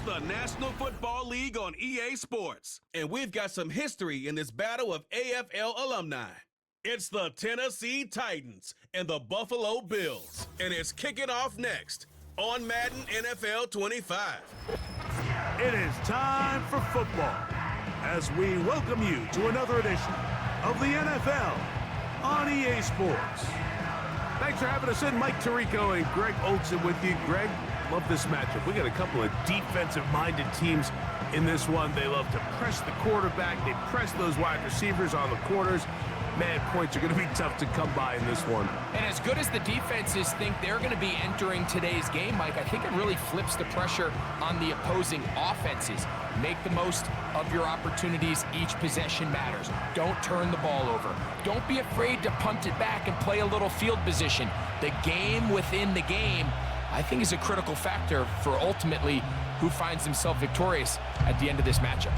the National Football League on EA Sports, and we've got some history in this battle of AFL alumni. It's the Tennessee Titans and the Buffalo Bills, and it's kicking off next on Madden NFL 25. It is time for football as we welcome you to another edition of the NFL on EA Sports. Thanks for having us in. Mike Tirico and Greg Olson with you. Greg, love this matchup. We got a couple of defensive-minded teams in this one. They love to press the quarterback. They press those wide receivers on the corners. Man, points are going to be tough to come by in this one. And as good as the defenses think they're going to be entering today's game, Mike, I think it really flips the pressure on the opposing offenses. Make the most of your opportunities. Each possession matters. Don't turn the ball over. Don't be afraid to punt it back and play a little field position. The game within the game, I think, is a critical factor for ultimately who finds himself victorious at the end of this matchup.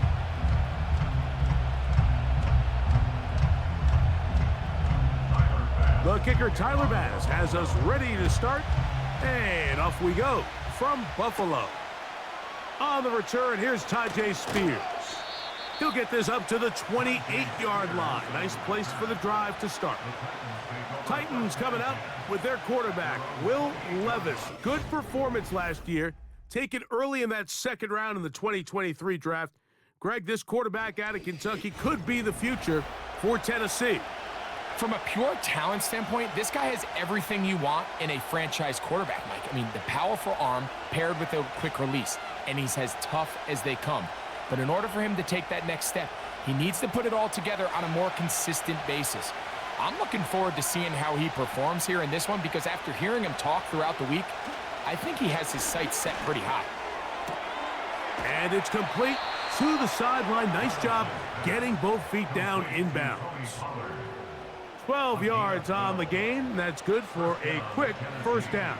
The kicker, Tyler Bass, has us ready to start, and off we go from Buffalo. On the return, here's Tajay Spears. He'll get this up to the 28-yard line. Nice place for the drive to start. Titans coming up with their quarterback, Will Levis. Good performance last year, taken early in that second round in the 2023 draft. Greg, this quarterback out of Kentucky could be the future for Tennessee. From a pure talent standpoint, this guy has everything you want in a franchise quarterback, Mike. I mean, the powerful arm paired with a quick release, and he's as tough as they come. But in order for him to take that next step, he needs to put it all together on a more consistent basis. I'm looking forward to seeing how he performs here in this one, because after hearing him talk throughout the week, I think he has his sights set pretty high. And it's complete to the sideline. Nice job getting both feet down inbounds. 12 yards on the game. That's good for a quick first down.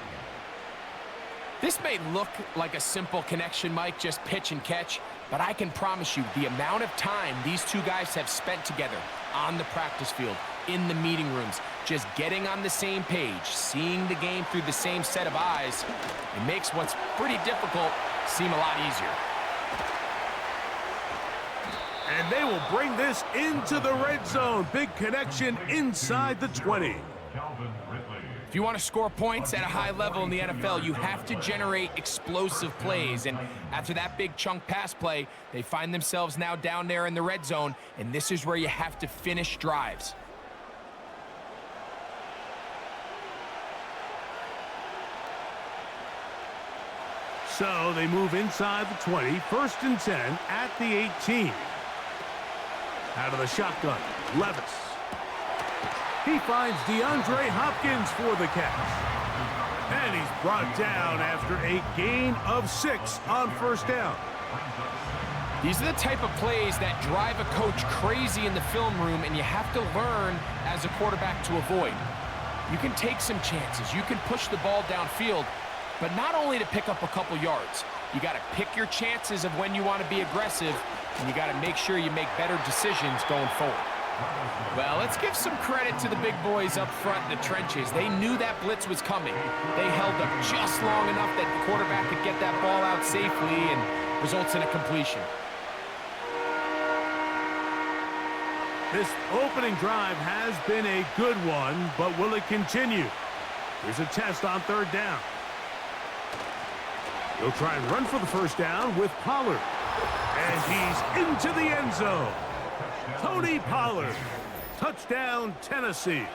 This may look like a simple connection, Mike, just pitch and catch, but I can promise you the amount of time these two guys have spent together on the practice field, in the meeting rooms, just getting on the same page, seeing the game through the same set of eyes, it makes what's pretty difficult seem a lot easier. And they will bring this into the red zone. Big connection inside the 20. If you want to score points at a high level in the NFL, you have to generate explosive plays. And after that big chunk pass play, they find themselves now down there in the red zone. And this is where you have to finish drives. So they move inside the 20. First and 10 at the 18. Out of the shotgun, Levis. He finds DeAndre Hopkins for the catch. And he's brought down after a gain of 6 on first down. These are the type of plays that drive a coach crazy in the film room, and you have to learn as a quarterback to avoid. You can take some chances. You can push the ball downfield, but not only to pick up a couple yards. You got to pick your chances of when you want to be aggressive, and you got to make sure you make better decisions going forward. Well, let's give some credit to the big boys up front in the trenches. They knew that blitz was coming. They held up just long enough that the quarterback could get that ball out safely, and results in a completion. This opening drive has been a good one, but will it continue? Here's a test on third down. He'll try and run for the first down with Pollard. And he's into the end zone. Tony Pollard. Touchdown, Tennessee.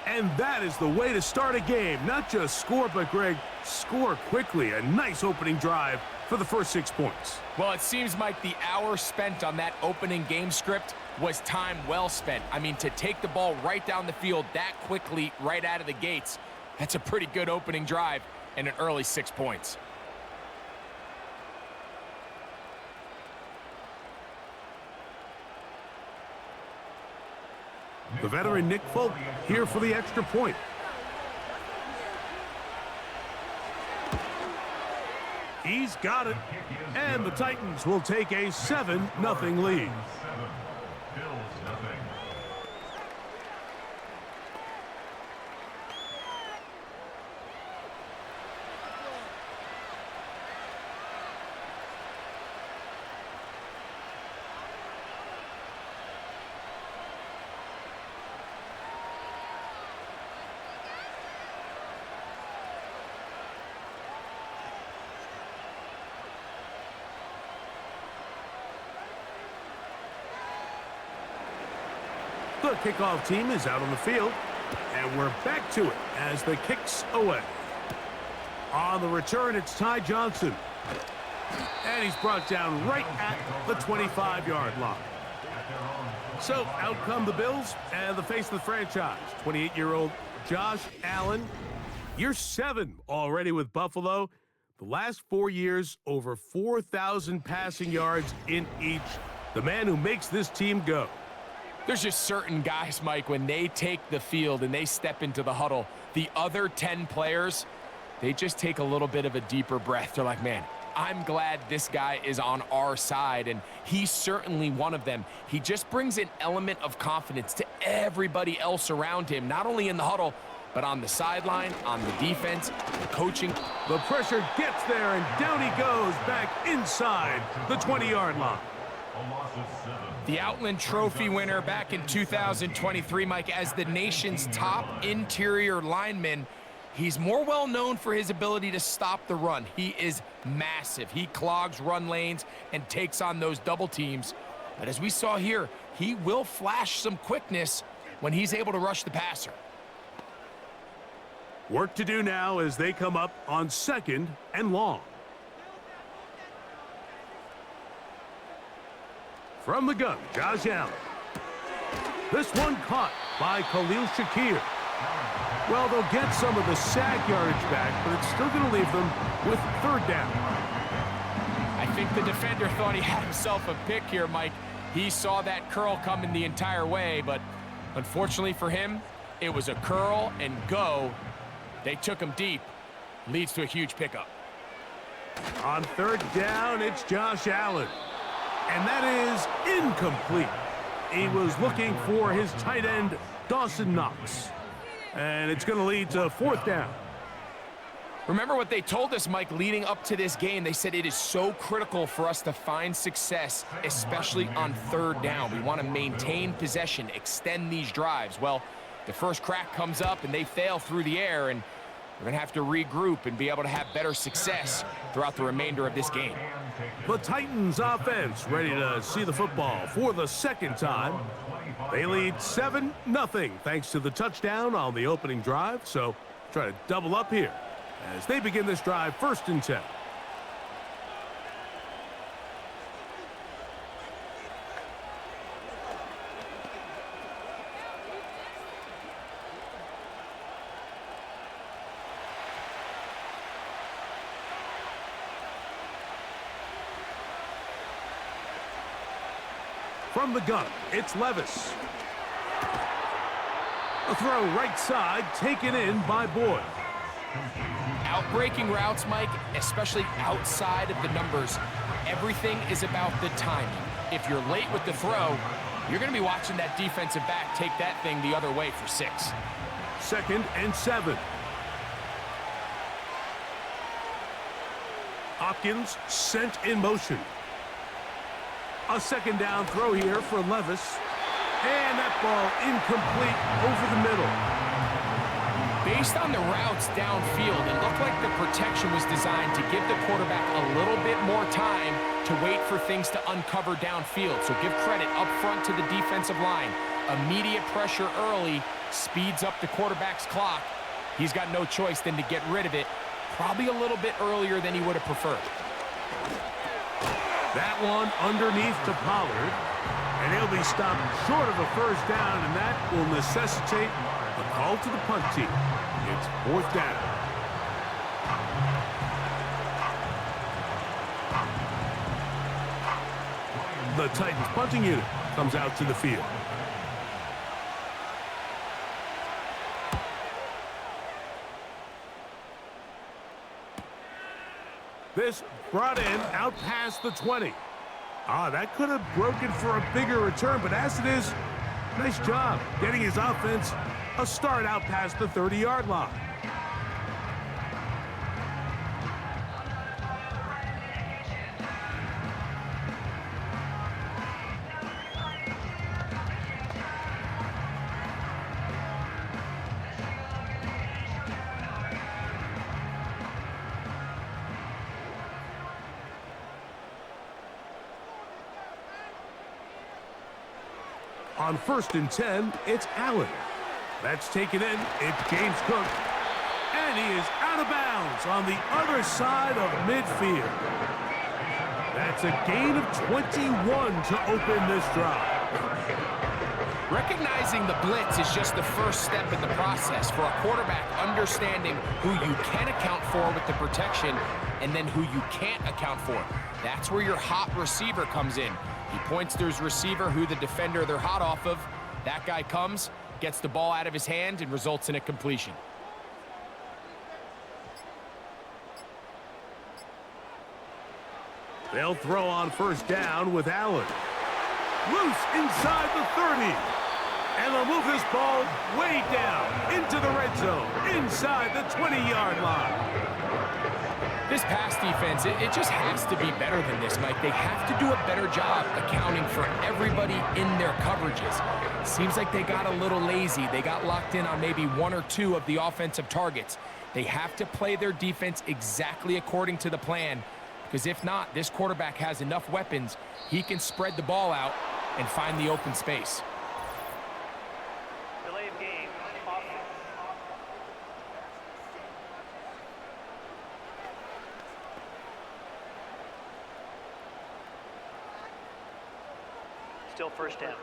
And that is the way to start a game. Not just score, but, Greg, score quickly. A nice opening drive for the first 6 points. Well, it seems like the hour spent on that opening game script was time well spent. I mean, to take the ball right down the field that quickly right out of the gates, that's a pretty good opening drive and an early 6 points. The veteran Nick Folk here for the extra point. He's got it. And the Titans will take a 7-0 lead. The kickoff team is out on the field, and we're back to it as the kick's away. On the return, it's Ty Johnson. And he's brought down right at the 25-yard line. So out come the Bills and the face of the franchise, 28-year-old Josh Allen. Year 7 already with Buffalo. The last 4 years, over 4,000 passing yards in each. The man who makes this team go. There's just certain guys, Mike, when they take the field and they step into the huddle, the other 10 players, they just take a little bit of a deeper breath. They're like, man, I'm glad this guy is on our side, and he's certainly one of them. He just brings an element of confidence to everybody else around him, not only in the huddle, but on the sideline, on the defense, the coaching. The pressure gets there, and down he goes back inside the 20-yard line. The Outland Trophy winner back in 2023, Mike, as the nation's top interior lineman. He's more well known for his ability to stop the run. He is massive. He clogs run lanes and takes on those double teams. But as we saw here, he will flash some quickness when he's able to rush the passer. Work to do now as they come up on 2nd and long. From the gun, Josh Allen. This one caught by Khalil Shakir. Well, they'll get some of the sack yardage back, but it's still going to leave them with 3rd down. I think the defender thought he had himself a pick here, Mike. He saw that curl coming the entire way, but unfortunately for him, it was a curl and go. They took him deep. Leads to a huge pickup. On 3rd down, it's Josh Allen. And that is incomplete. He was looking for his tight end, Dawson Knox. And it's going to lead to 4th down. Remember what they told us, Mike, leading up to this game. They said it is so critical for us to find success, especially on 3rd down. We want to maintain possession, extend these drives. Well, the first crack comes up and they fail through the air, and we're going to have to regroup and be able to have better success throughout the remainder of this game. The Titans offense ready to see the football for the 2nd time. They lead 7-0 thanks to the touchdown on the opening drive. So try to double up here as they begin this drive 1st and 10. From the gun, it's Levis. A throw right side, taken in by Boyd. Outbreaking routes, Mike, especially outside of the numbers, everything is about the timing. If you're late with the throw, you're going to be watching that defensive back take that thing the other way for 6. 2nd and 7. Hopkins sent in motion. A 2nd down throw here for Levis. And that ball incomplete over the middle. Based on the routes downfield, it looked like the protection was designed to give the quarterback a little bit more time to wait for things to uncover downfield. So give credit up front to the defensive line. Immediate pressure early speeds up the quarterback's clock. He's got no choice than to get rid of it, probably a little bit earlier than he would have preferred. That one underneath to Pollard, and he'll be stopped short of a 1st down, and that will necessitate a call to the punt team. It's 4th down. The Titans punting unit comes out to the field. This brought in out past the 20. That could have broken for a bigger return, but as it is, nice job getting his offense a start out past the 30-yard line. On 1st and 10, it's Allen. That's taken in. It's James Cook. And he is out of bounds on the other side of midfield. That's a gain of 21 to open this drive. Recognizing the blitz is just the first step in the process for a quarterback understanding who you can account for with the protection and then who you can't account for. That's where your hot receiver comes in. He points to his receiver who the defender they're hot off of. That guy comes, gets the ball out of his hand, and results in a completion. They'll throw on 1st down with Allen. Loose inside the 30. And they'll move this ball way down into the red zone, inside the 20-yard line. This pass defense, it just has to be better than this, Mike. They have to do a better job accounting for everybody in their coverages. Seems like they got a little lazy. They got locked in on maybe 1 or 2 of the offensive targets. They have to play their defense exactly according to the plan, because if not, this quarterback has enough weapons. He can spread the ball out and find the open space. Delay of game. Still 1st down.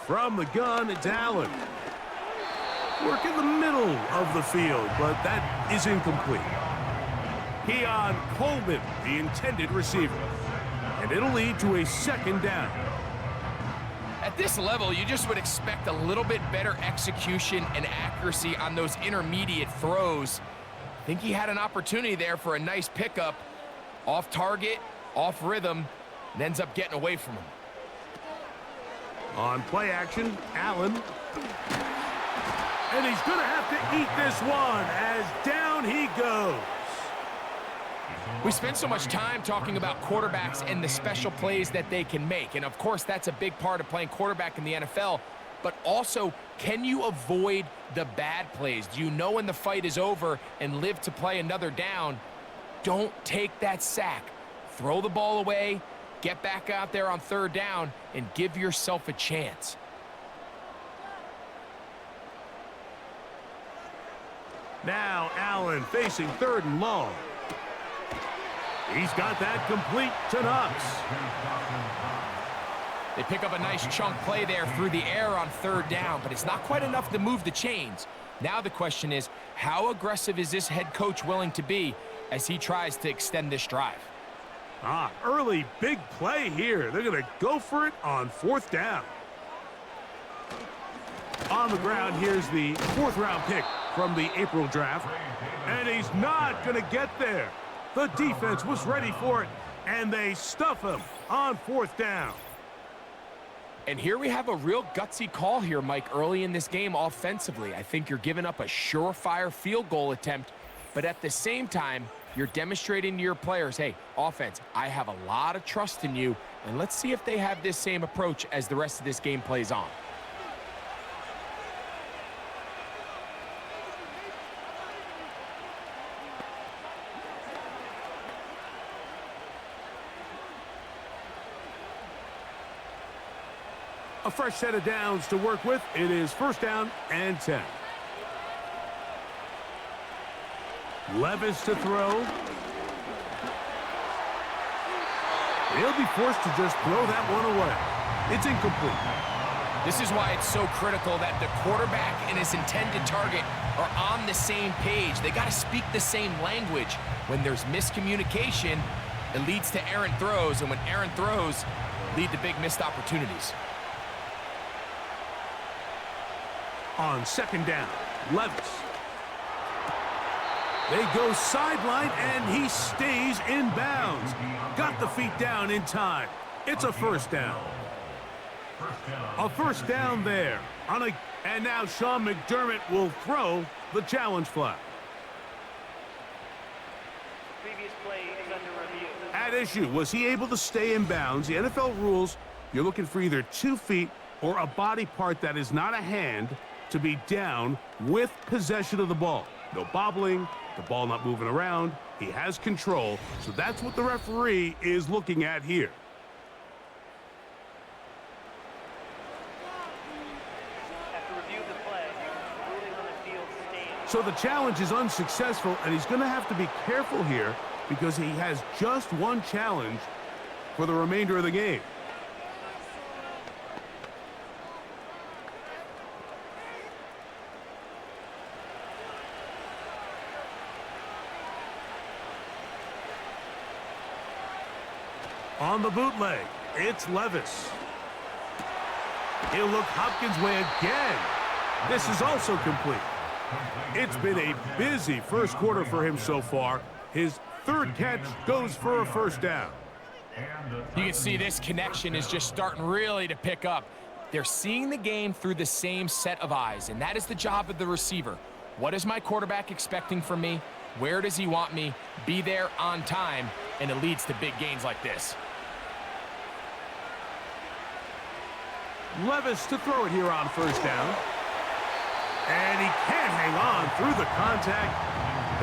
From the gun, it's Allen. Work in the middle of the field, but that is incomplete. Keon Coleman, the intended receiver. And it'll lead to a 2nd down. At this level, you just would expect a little bit better execution and accuracy on those intermediate throws. I think he had an opportunity there for a nice pickup. Off target, off rhythm, and ends up getting away from him. On play action, Allen. And he's going to have to eat this one as down he goes. We spend so much time talking about quarterbacks and the special plays that they can make. And, of course, that's a big part of playing quarterback in the NFL. But also, can you avoid the bad plays? Do you know when the fight is over and live to play another down? Don't take that sack. Throw the ball away, get back out there on 3rd down, and give yourself a chance. Now Allen facing 3rd and long. He's got that complete to Knox. They pick up a nice chunk play there through the air on 3rd down, but it's not quite enough to move the chains. Now the question is, how aggressive is this head coach willing to be as he tries to extend this drive? Early big play here. They're going to go for it on 4th down. On the ground, here's the 4th round pick from the April draft. And he's not going to get there. The defense was ready for it, and they stuff him on 4th down. And here we have a real gutsy call here, Mike, early in this game offensively. I think you're giving up a surefire field goal attempt, but at the same time, you're demonstrating to your players, hey, offense, I have a lot of trust in you, and let's see if they have this same approach as the rest of this game plays on. A fresh set of downs to work with. It is 1st down and 10. Levis to throw. He'll be forced to just throw that one away. It's incomplete. This is why it's so critical that the quarterback and his intended target are on the same page. They got to speak the same language. When there's miscommunication, it leads to errant throws, and when errant throws lead to big missed opportunities. On 2nd down, Levis. They go sideline, and he stays in bounds. Got the feet down in time. It's a 1st down. A 1st down there. And now Sean McDermott will throw the challenge flag. Previous play is under review. At issue, was he able to stay in bounds? The NFL rules, you're looking for either 2 feet or a body part that is not a hand to be down with possession of the ball. No bobbling, The ball not moving around. He has control, so that's what the referee is looking at here. After review of the play, ruling on the field stands. So the challenge is unsuccessful, and he's going to have to be careful here because he has just one challenge for the remainder of the game. On the bootleg, it's Levis. He'll look Hopkins' way again. This is also complete. It's been a busy first quarter for him so far. His third catch goes for a first down. You can see this connection is just starting really to pick up. They're seeing the game through the same set of eyes, and that is the job of the receiver. What is my quarterback expecting from me? Where does he want me? Be there on time, and it leads to big gains like this. Levis to throw it here on first down. And he can't hang on through the contact.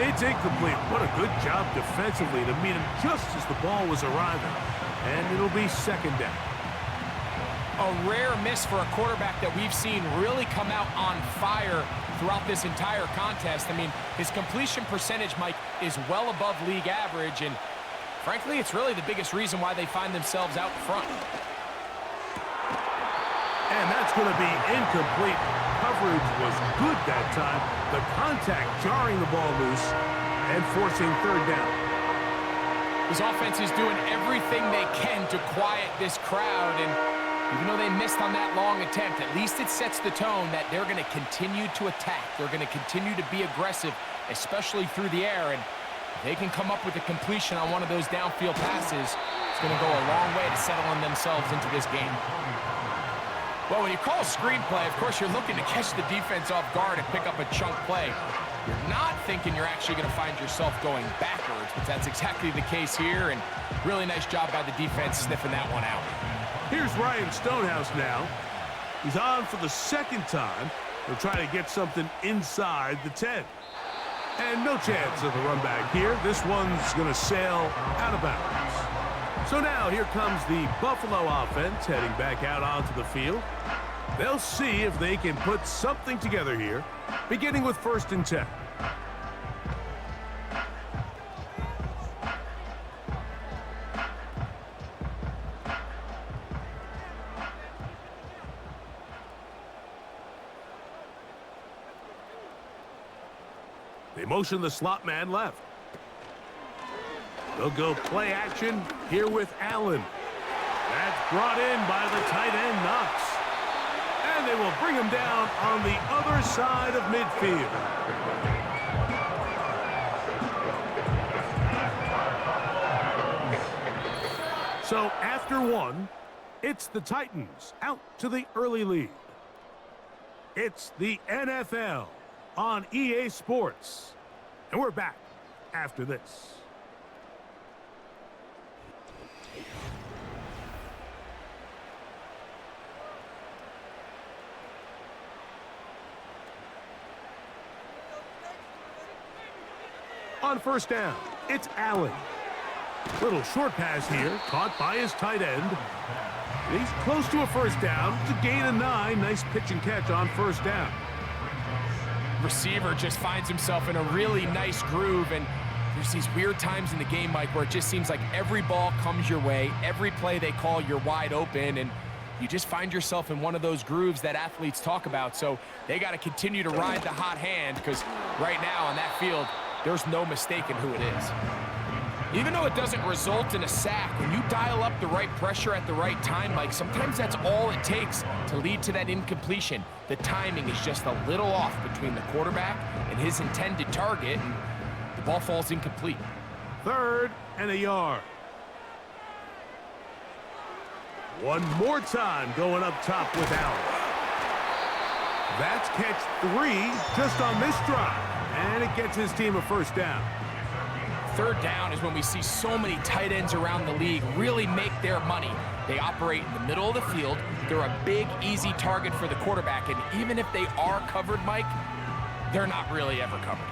It's incomplete. What a good job defensively to meet him just as the ball was arriving. And it'll be second down. A rare miss for a quarterback that we've seen really come out on fire throughout this entire contest. I mean, his completion percentage, Mike, is well above league average, and frankly, it's really the biggest reason why they find themselves out front. And that's going to be incomplete. Coverage was good that time. The contact jarring the ball loose and forcing third down. His offense is doing everything they can to quiet this crowd, and even though they missed on that long attempt, at least it sets the tone that they're going to continue to attack. They're going to continue to be aggressive, especially through the air, and if they can come up with a completion on one of those downfield passes, it's going to go a long way to settling themselves into this game. Well, when you call a screenplay, of course, you're looking to catch the defense off guard and pick up a chunk play. You're not thinking you're actually going to find yourself going backwards, but that's exactly the case here, and really nice job by the defense sniffing that one out. Here's Ryan Stonehouse now. He's on for the second time. He'll try to get something inside the 10. And no chance of the run back here. This one's going to sail out of bounds. So now here comes the Buffalo offense heading back out onto the field. They'll see if they can put something together here, beginning with 1st and 10. They motion the slot man left. They'll go play action here with Allen. That's brought in by the tight end, Knox. And they will bring him down on the other side of midfield. So after one, it's the Titans out to the early lead. It's the NFL on EA Sports. And we're back after this. On first down, it's Allen. Little short pass here, caught by his tight end. He's close to a first down. It's a gain of 9. Nice pitch and catch on first down. Receiver just finds himself in a really nice groove, and there's these weird times in the game, Mike, where it just seems like every ball comes your way, every play they call, you're wide open, and you just find yourself in one of those grooves that athletes talk about. So they got to continue to ride the hot hand, because right now on that field, there's no mistaking who it is. Even though it doesn't result in a sack, when you dial up the right pressure at the right time, Mike, sometimes that's all it takes to lead to that incompletion. The timing is just a little off between the quarterback and his intended target, and the ball falls incomplete. 3rd and a yard. One more time going up top with Allen. That's catch 3 just on this drive, and it gets his team a first down. 3rd down is when we see so many tight ends around the league really make their money. They operate in the middle of the field. They're a big, easy target for the quarterback, and even if they are covered, Mike, they're not really ever covered.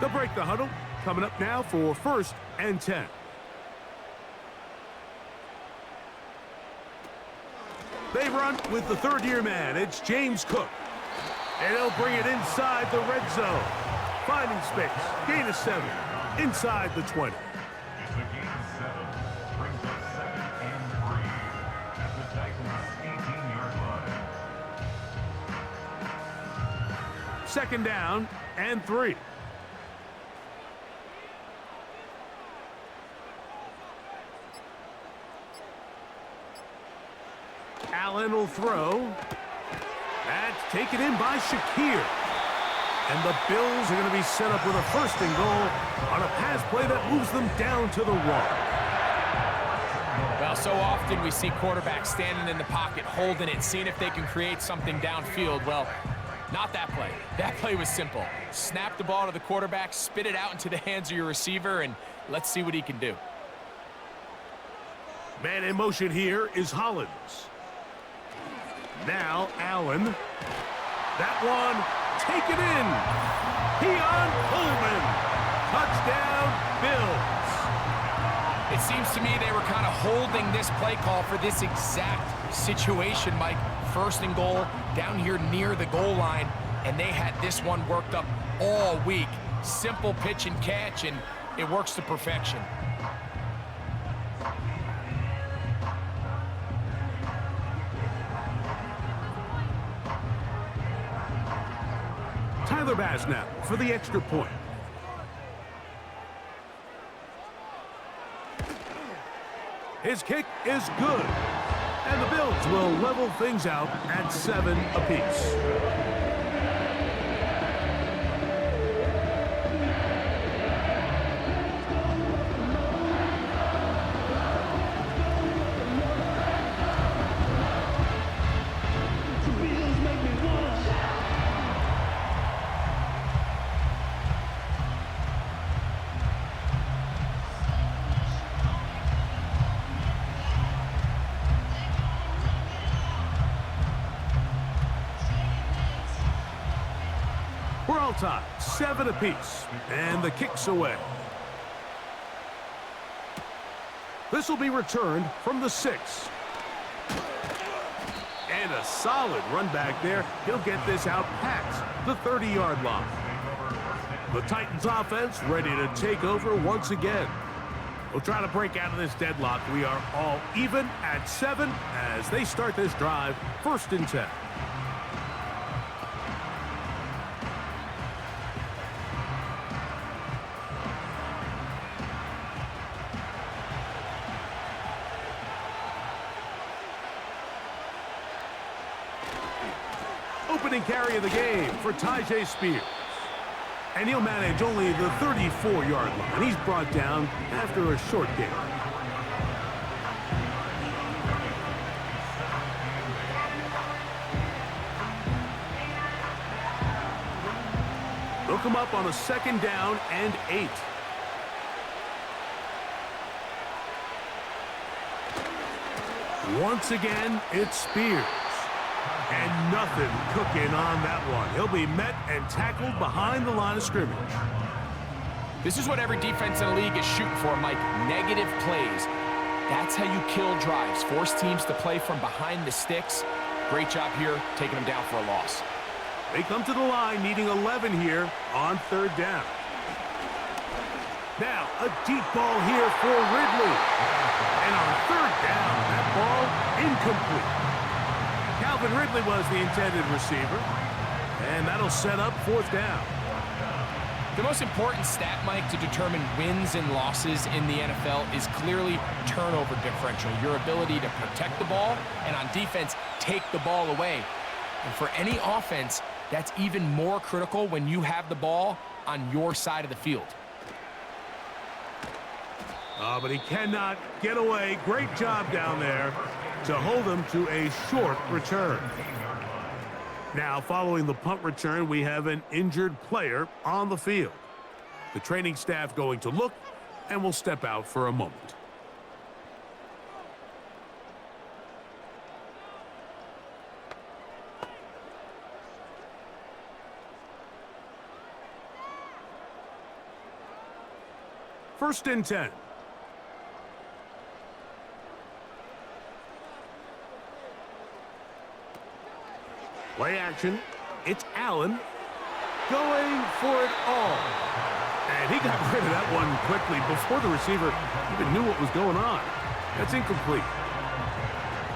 They'll break the huddle. Coming up now for 1st and 10. They run with the third-year man. It's James Cook. And he'll bring it inside the red zone. Finding space. Gain of 7. Inside the 20. It's a gain of 7. Brings up 2nd and 3 at the Titans' 18-yard line. 2nd down and 3. Allen will throw. That's taken in by Shakir. And the Bills are going to be set up with a 1st and goal on a pass play that moves them down to the 1. Well, so often we see quarterbacks standing in the pocket, holding it, seeing if they can create something downfield. Well, not that play. That play was simple. Snap the ball to the quarterback, spit it out into the hands of your receiver, and let's see what he can do. Man in motion here is Hollins. Now Allen. That one taken in. Keon Coleman. Touchdown, Bills. It seems to me they were kind of holding this play call for this exact situation, Mike. 1st and goal down here near the goal line, and they had this one worked up all week. Simple pitch and catch, and it works to perfection. Tyler Bass now for the extra point. His kick is good. And the Bills will level things out at 7 apiece. We're all tied, 7 apiece, and the kick's away. This will be returned from the 6. And a solid run back there. He'll get this out past the 30-yard line. The Titans offense ready to take over once again. We'll try to break out of this deadlock. We are all even at 7 as they start this drive, 1st and 10. Opening carry of the game for Tyjae Spears. And he'll manage only the 34-yard line. He's brought down after a short game. They'll come up on a 2nd down and 8. Once again, it's Spears. And nothing cooking on that one. He'll be met and tackled behind the line of scrimmage. This is what every defense in the league is shooting for, Mike. Negative plays. That's how you kill drives. Force teams to play from behind the sticks. Great job here, taking them down for a loss. They come to the line needing 11 here on 3rd down. Now, a deep ball here for Ridley. And on 3rd down, that ball incomplete. Calvin Ridley was the intended receiver. And that'll set up 4th down. The most important stat, Mike, to determine wins and losses in the NFL is clearly turnover differential, your ability to protect the ball and on defense, take the ball away. And for any offense, that's even more critical when you have the ball on your side of the field. Oh, but he cannot get away. Great job down there to hold him to a short return. Now, following the punt return, we have an injured player on the field. The training staff going to look and will step out for a moment. First and 10. Play action. It's Allen going for it all. And he got rid of that one quickly before the receiver even knew what was going on. That's incomplete.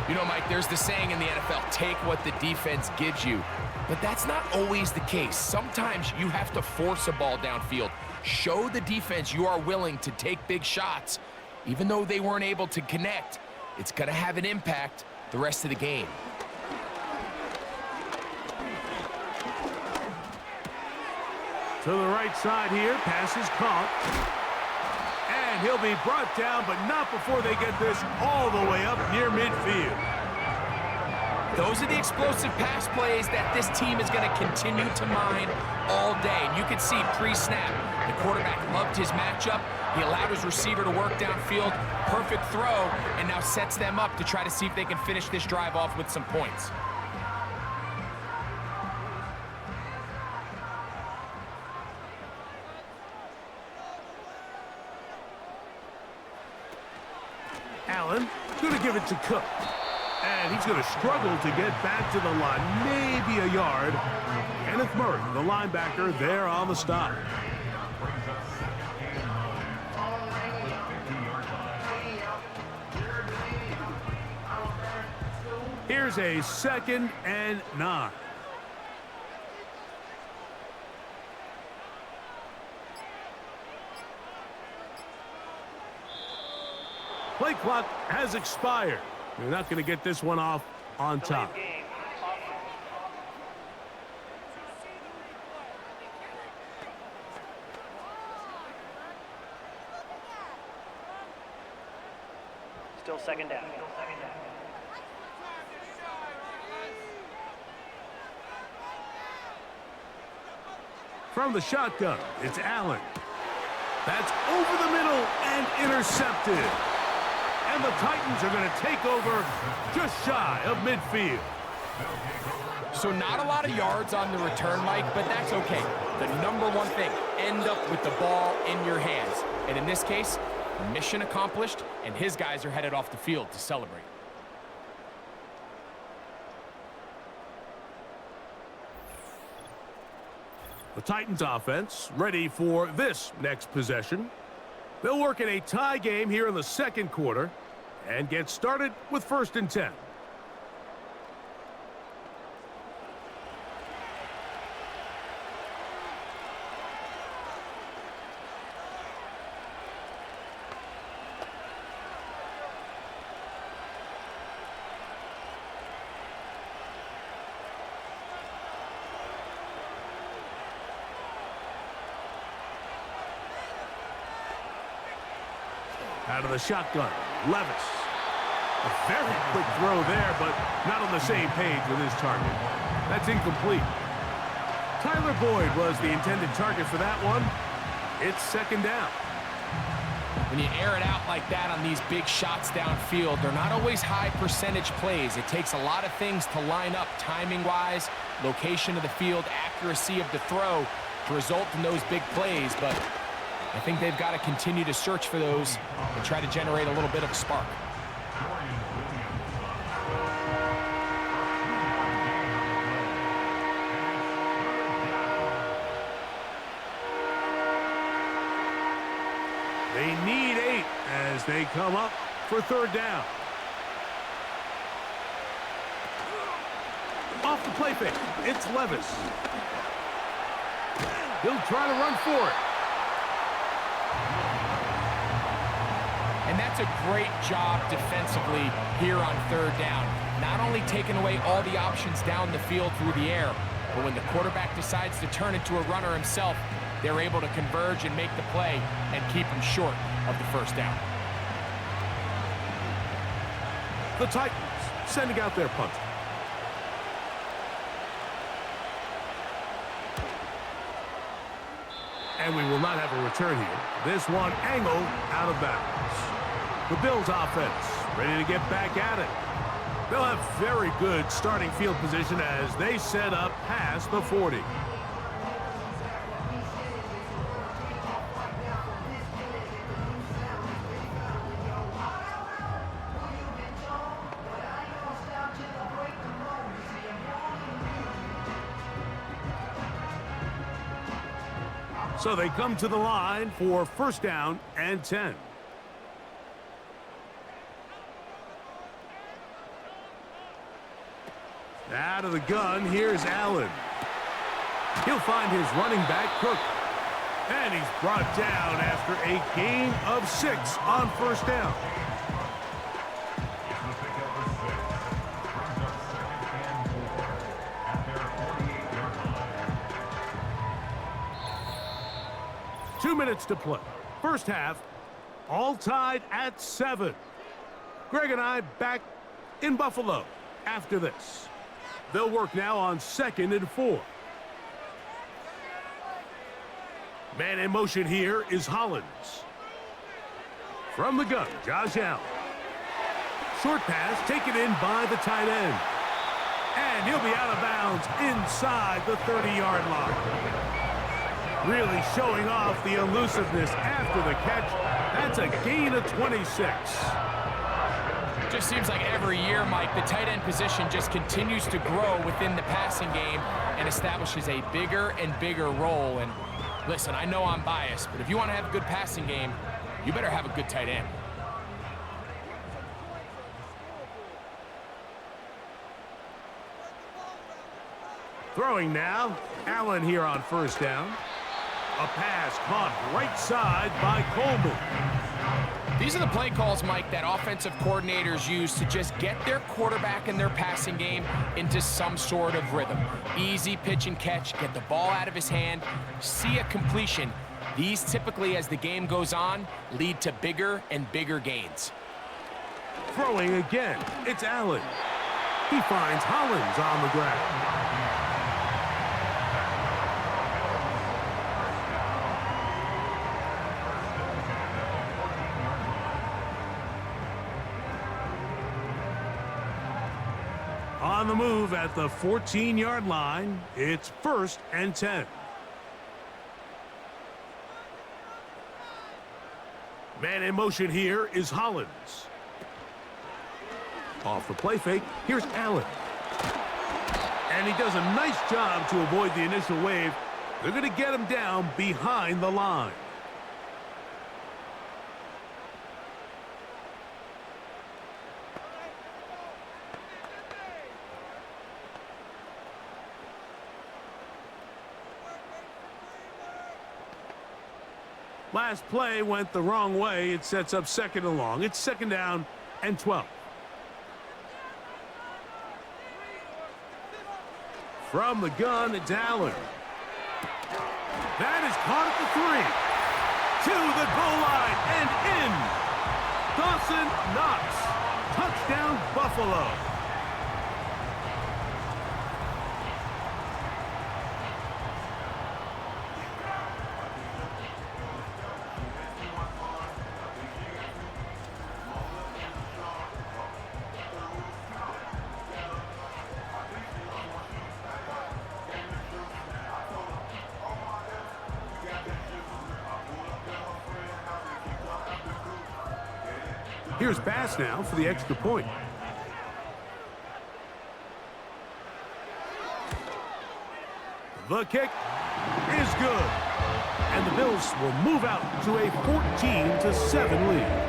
You know, Mike, there's the saying in the NFL, take what the defense gives you. But that's not always the case. Sometimes you have to force a ball downfield. Show the defense you are willing to take big shots. Even though they weren't able to connect, it's going to have an impact the rest of the game. To the right side here, pass is caught. And he'll be brought down, but not before they get this all the way up near midfield. Those are the explosive pass plays that this team is going to continue to mine all day. And you can see pre-snap, the quarterback loved his matchup. He allowed his receiver to work downfield, perfect throw, and now sets them up to try to see if they can finish this drive off with some points. Allen going to give it to Cook. And he's going to struggle to get back to the line, maybe a yard. Kenneth Murray, the linebacker, there on the stop. Brings up second and 9 on the 50-yard line. Here's a 2nd and 9. Play clock has expired. They're not going to get this one off on top. Game. Still second down. From the shotgun, it's Allen. That's over the middle and intercepted. And the Titans are going to take over just shy of midfield. So not a lot of yards on the return, Mike, but that's okay. The number one thing, end up with the ball in your hands. And in this case, mission accomplished, and his guys are headed off the field to celebrate. The Titans offense ready for this next possession. They'll work in a tie game here in the second quarter and get started with 1st and 10. Out of the shotgun, Levis. A very quick throw there, but not on the same page with his target. That's incomplete. Tyler Boyd was the intended target for that one. It's 2nd down. When you air it out like that on these big shots downfield, they're not always high percentage plays. It takes a lot of things to line up timing-wise, location of the field, accuracy of the throw to result in those big plays, but I think they've got to continue to search for those and try to generate a little bit of a spark. They need 8 as they come up for 3rd down. Off the play fake, it's Levis. He'll try to run for it. And that's a great job defensively here on 3rd down. Not only taking away all the options down the field through the air, but when the quarterback decides to turn into a runner himself, they're able to converge and make the play and keep him short of the 1st down. The Titans sending out their punter. And we will not have a return here. This one angled out of bounds. The Bills offense ready to get back at it. They'll have very good starting field position as they set up past the 40. So they come to the line for first down and 10. Out of the gun, here's Allen. He'll find his running back, Cook. And he's brought down after a gain of 6 on first down. The pickup of 6 brings up 2nd and 4 at their 48-yard line. 2 minutes to play. First half, all tied at 7. Greg and I back in Buffalo after this. They'll work now on 2nd and 4. Man in motion here is Hollins. From the gun, Josh Allen. Short pass taken in by the tight end. And he'll be out of bounds inside the 30-yard line. Really showing off the elusiveness after the catch. That's a gain of 26. Just seems like every year, Mike, the tight end position just continues to grow within the passing game and establishes a bigger and bigger role. And listen, I know I'm biased, but if you want to have a good passing game, you better have a good tight end. Throwing now, Allen here on first down. A pass caught right side by Coleman. These are the play calls, Mike, that offensive coordinators use to just get their quarterback and their passing game into some sort of rhythm. Easy pitch and catch, get the ball out of his hand, see a completion. These typically, as the game goes on, lead to bigger and bigger gains. Throwing again, it's Allen. He finds Hollins on the ground. On the move at the 14-yard line, it's 1st and 10. Man in motion here is Hollins. Off the play fake, here's Allen. And he does a nice job to avoid the initial wave. They're going to get him down behind the line. Last play went the wrong way. It sets up 2nd and long. It's 2nd down and 12. From the gun, it's Allen. That is caught at the 3. To the goal line and in. Dawson Knox. Touchdown, Buffalo. Here's Bass now for the extra point. The kick is good. And the Bills will move out to a 14-7 lead.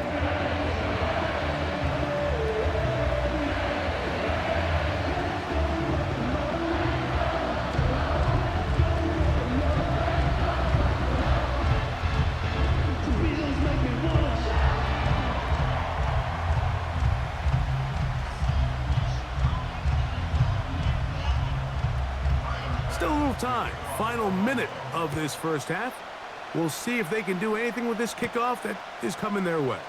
Still a little time. Final minute of this first half. We'll see if they can do anything with this kickoff that is coming their way.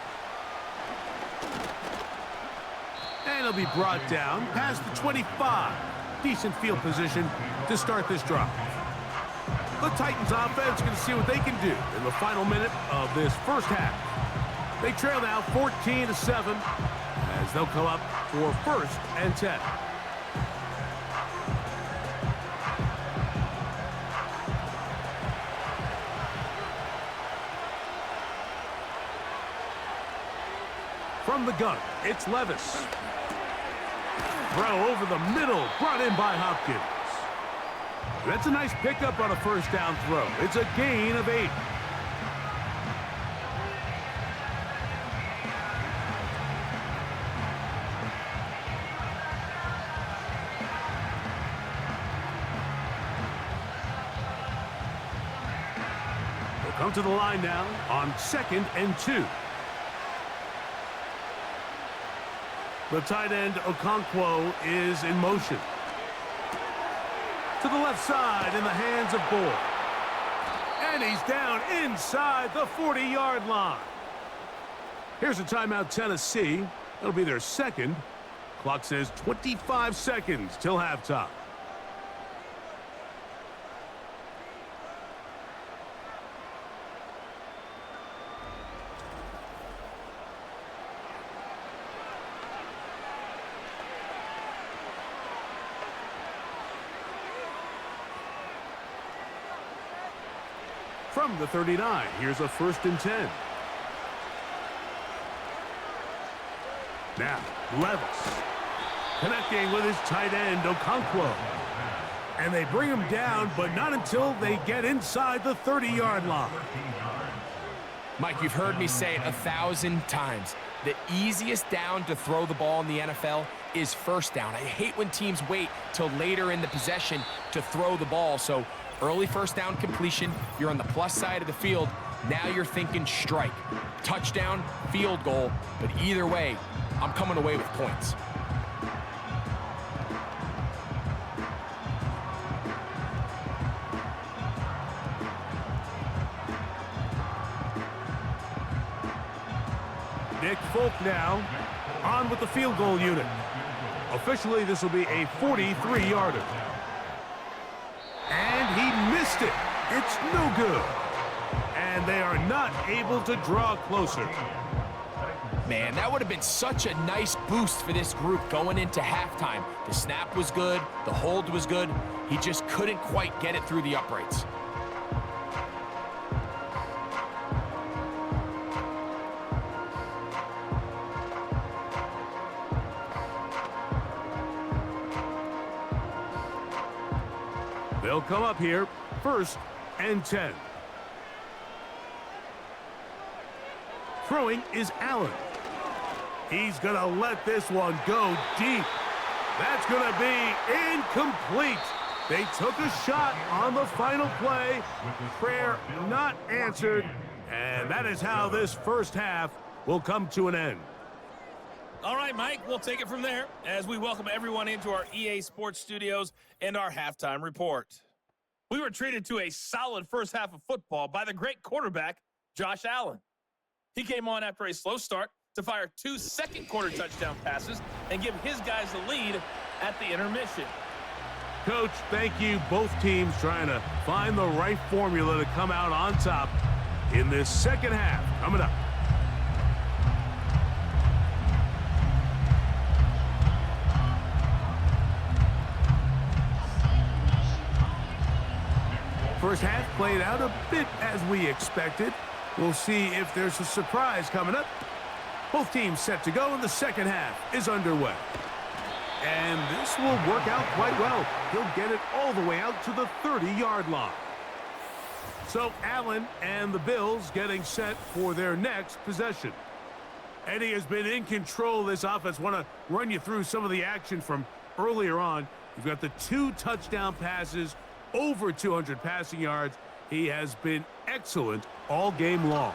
And it'll be brought down past the 25. Decent field position to start this drive. The Titans offense going to see what they can do in the final minute of this first half. They trail now 14-7 as they'll come up for 1st and 10. From the gun, it's Levis. Throw over the middle, brought in by Hopkins. That's a nice pickup on a first down throw. It's a gain of 8. They'll come to the line now on 2nd and 2. The tight end, Okonkwo, is in motion. To the left side in the hands of Boyd. And he's down inside the 40-yard line. Here's a timeout, Tennessee. It'll be their second. Clock says 25 seconds till halftime. From the 39, here's a 1st and 10. Now, Levis connecting with his tight end, Okonkwo. And they bring him down, but not until they get inside the 30-yard line. Mike, you've heard me say it 1,000 times. The easiest down to throw the ball in the NFL is first down. I hate when teams wait till later in the possession to throw the ball. So early first down completion, you're on the plus side of the field. Now you're thinking strike, touchdown, field goal. But either way, I'm coming away with points. Nick Folk now on with the field goal unit. Officially, this will be a 43-yarder. And he missed it. It's no good. And they are not able to draw closer. Man, that would have been such a nice boost for this group going into halftime. The snap was good. The hold was good. He just couldn't quite get it through the uprights. They'll come up here, 1st and 10. Throwing is Allen. He's going to let this one go deep. That's going to be incomplete. They took a shot on the final play. Prayer not answered. And that is how this first half will come to an end. All right, Mike, we'll take it from there as we welcome everyone into our EA Sports Studios and our halftime report. We were treated to a solid first half of football by the great quarterback, Josh Allen. He came on after a slow start to fire 2 second-quarter touchdown passes and give his guys the lead at the intermission. Coach, thank you. Both teams trying to find the right formula to come out on top in this second half. Coming up. First half played out a bit as we expected. We'll see if there's a surprise coming up. Both teams set to go, and the second half is underway. And this will work out quite well. He'll get it all the way out to the 30-yard line. So Allen and the Bills getting set for their next possession. Eddie has been in control of this offense. Want to run you through some of the action from earlier on. You've got the 2 touchdown passes, over 200 passing yards. He has been excellent all game long.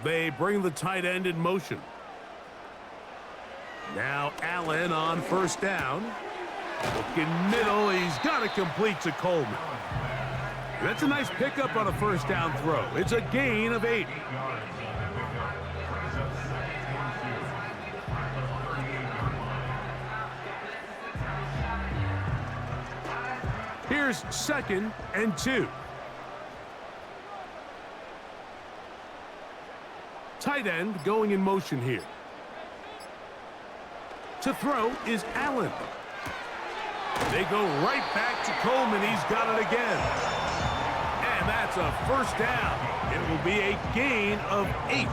They bring the tight end in motion. Now Allen on first down. Looking middle, he's got to complete to Coleman. That's a nice pickup on a first down throw. It's a gain of 8. Here's 2nd and 2. Tight end going in motion here. To throw is Allen. They go right back to Coleman. He's got it again. And that's a first down. It will be a gain of 8.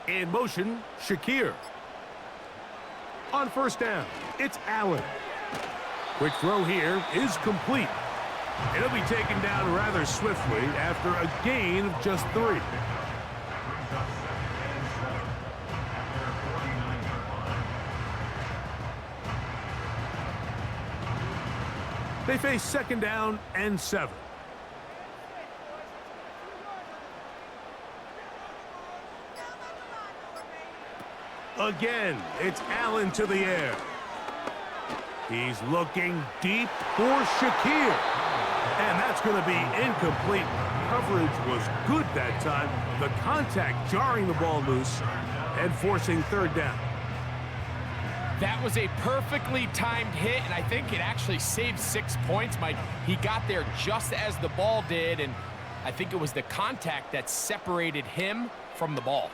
In motion, Shakir. On first down, it's Allen. Quick throw here is complete. It'll be taken down rather swiftly after a gain of just 3. They face second down and 7. Again, it's Allen to the air. He's looking deep for Shakir. And that's going to be incomplete. Coverage was good that time. The contact jarring the ball loose and forcing third down. That was a perfectly timed hit, and I think it actually saved 6 points, Mike. He got there just as the ball did, and I think it was the contact that separated him from the ball.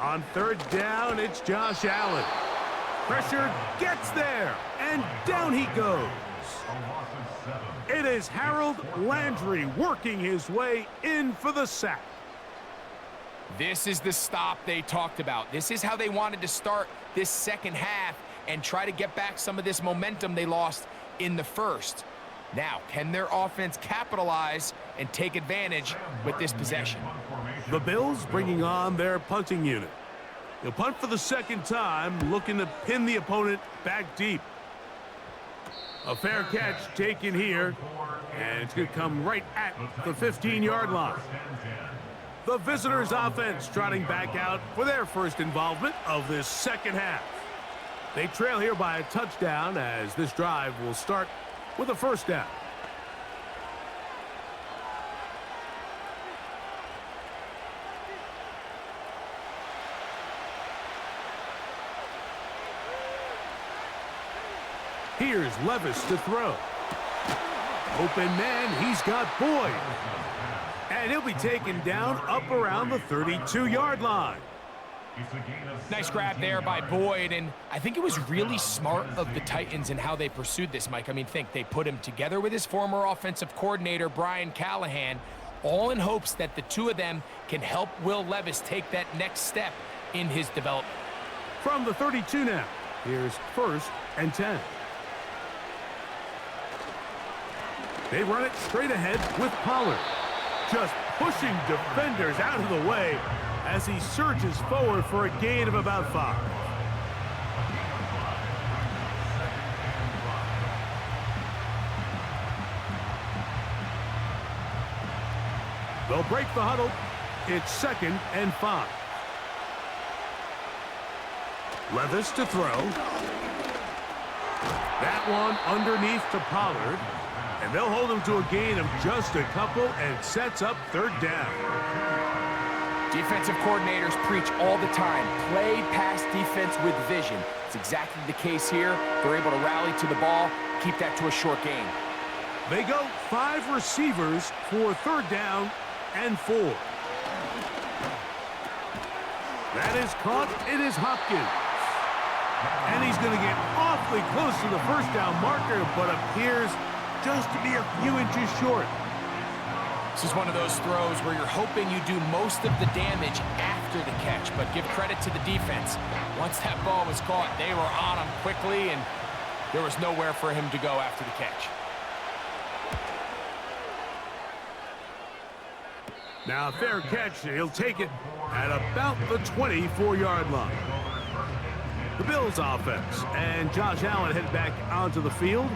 On third down, it's Josh Allen. Pressure gets there, and down he goes. It is Harold Landry working his way in for the sack. This is the stop they talked about. This is how they wanted to start this second half and try to get back some of this momentum they lost in the first. Now, can their offense capitalize and take advantage with this possession? The Bills bringing on their punting unit. They'll punt for the second time, looking to pin the opponent back deep. A fair catch taken here, and it's going to come right at the 15-yard line. The visitors' offense trotting back out for their first involvement of this second half. They trail here by a touchdown as this drive will start with a first down. Here's Levis to throw. Open man, he's got Boyd. And he'll be taken down up around the 32-yard line. Nice grab there by Boyd, and I think it was really smart of the Titans in how they pursued this, Mike. I mean, they put him together with his former offensive coordinator, Brian Callahan, all in hopes that the two of them can help Will Levis take that next step in his development. From the 32 now, here's first and 10. They run it straight ahead with Pollard. Just pushing defenders out of the way as he surges forward for a gain of about 5. They'll break the huddle. It's second and 5. Levis to throw. That one underneath to Pollard. And they'll hold him to a gain of just a couple and sets up third down. Defensive coordinators preach all the time, play pass defense with vision. It's exactly the case here. They're able to rally to the ball, keep that to a short gain. They go 5 receivers for third down and 4. That is caught. It is Hopkins. And he's going to get awfully close to the first down marker, but appears just to be a few inches short. This is one of those throws where you're hoping you do most of the damage after the catch, but give credit to the defense. Once that ball was caught, they were on him quickly, and there was nowhere for him to go after the catch. Now a fair catch, he'll take it at about the 24-yard line. The Bills offense, and Josh Allen head back onto the field.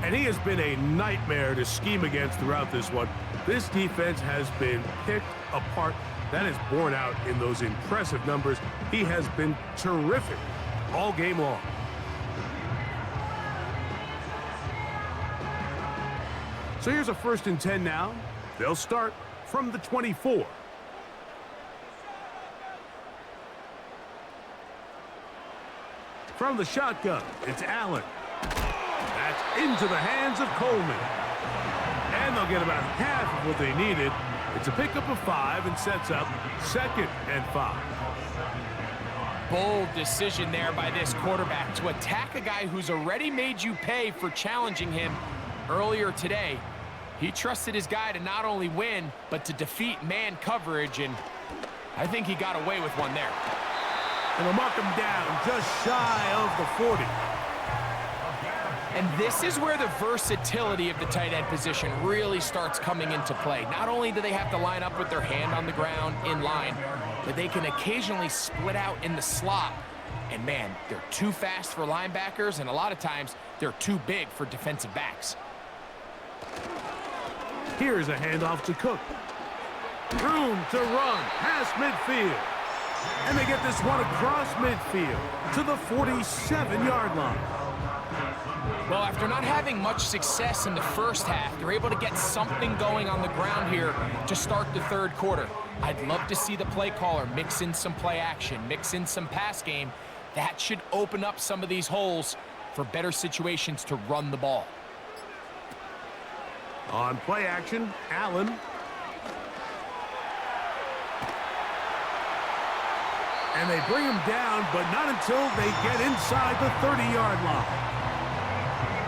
And he has been a nightmare to scheme against throughout this one. This defense has been picked apart. That is borne out in those impressive numbers. He has been terrific all game long. So here's a first and 10 now. They'll start from the 24. From the shotgun, it's Allen. That's into the hands of Coleman. And they'll get about half of what they needed. It's a pickup of 5 and sets up 2nd and 5. Bold decision there by this quarterback to attack a guy who's already made you pay for challenging him earlier today. He trusted his guy to not only win, but to defeat man coverage, and I think he got away with one there. And they'll mark him down just shy of the 40. And this is where the versatility of the tight end position really starts coming into play. Not only do they have to line up with their hand on the ground in line, but they can occasionally split out in the slot. And man, they're too fast for linebackers, and a lot of times they're too big for defensive backs. Here's a handoff to Cook. Room to run past midfield. And they get this one across midfield to the 47-yard line. Well, after not having much success in the first half, they're able to get something going on the ground here to start the third quarter. I'd love to see the play caller mix in some play action, mix in some pass game. That should open up some of these holes for better situations to run the ball. On play action, Allen. And they bring him down, but not until they get inside the 30-yard line.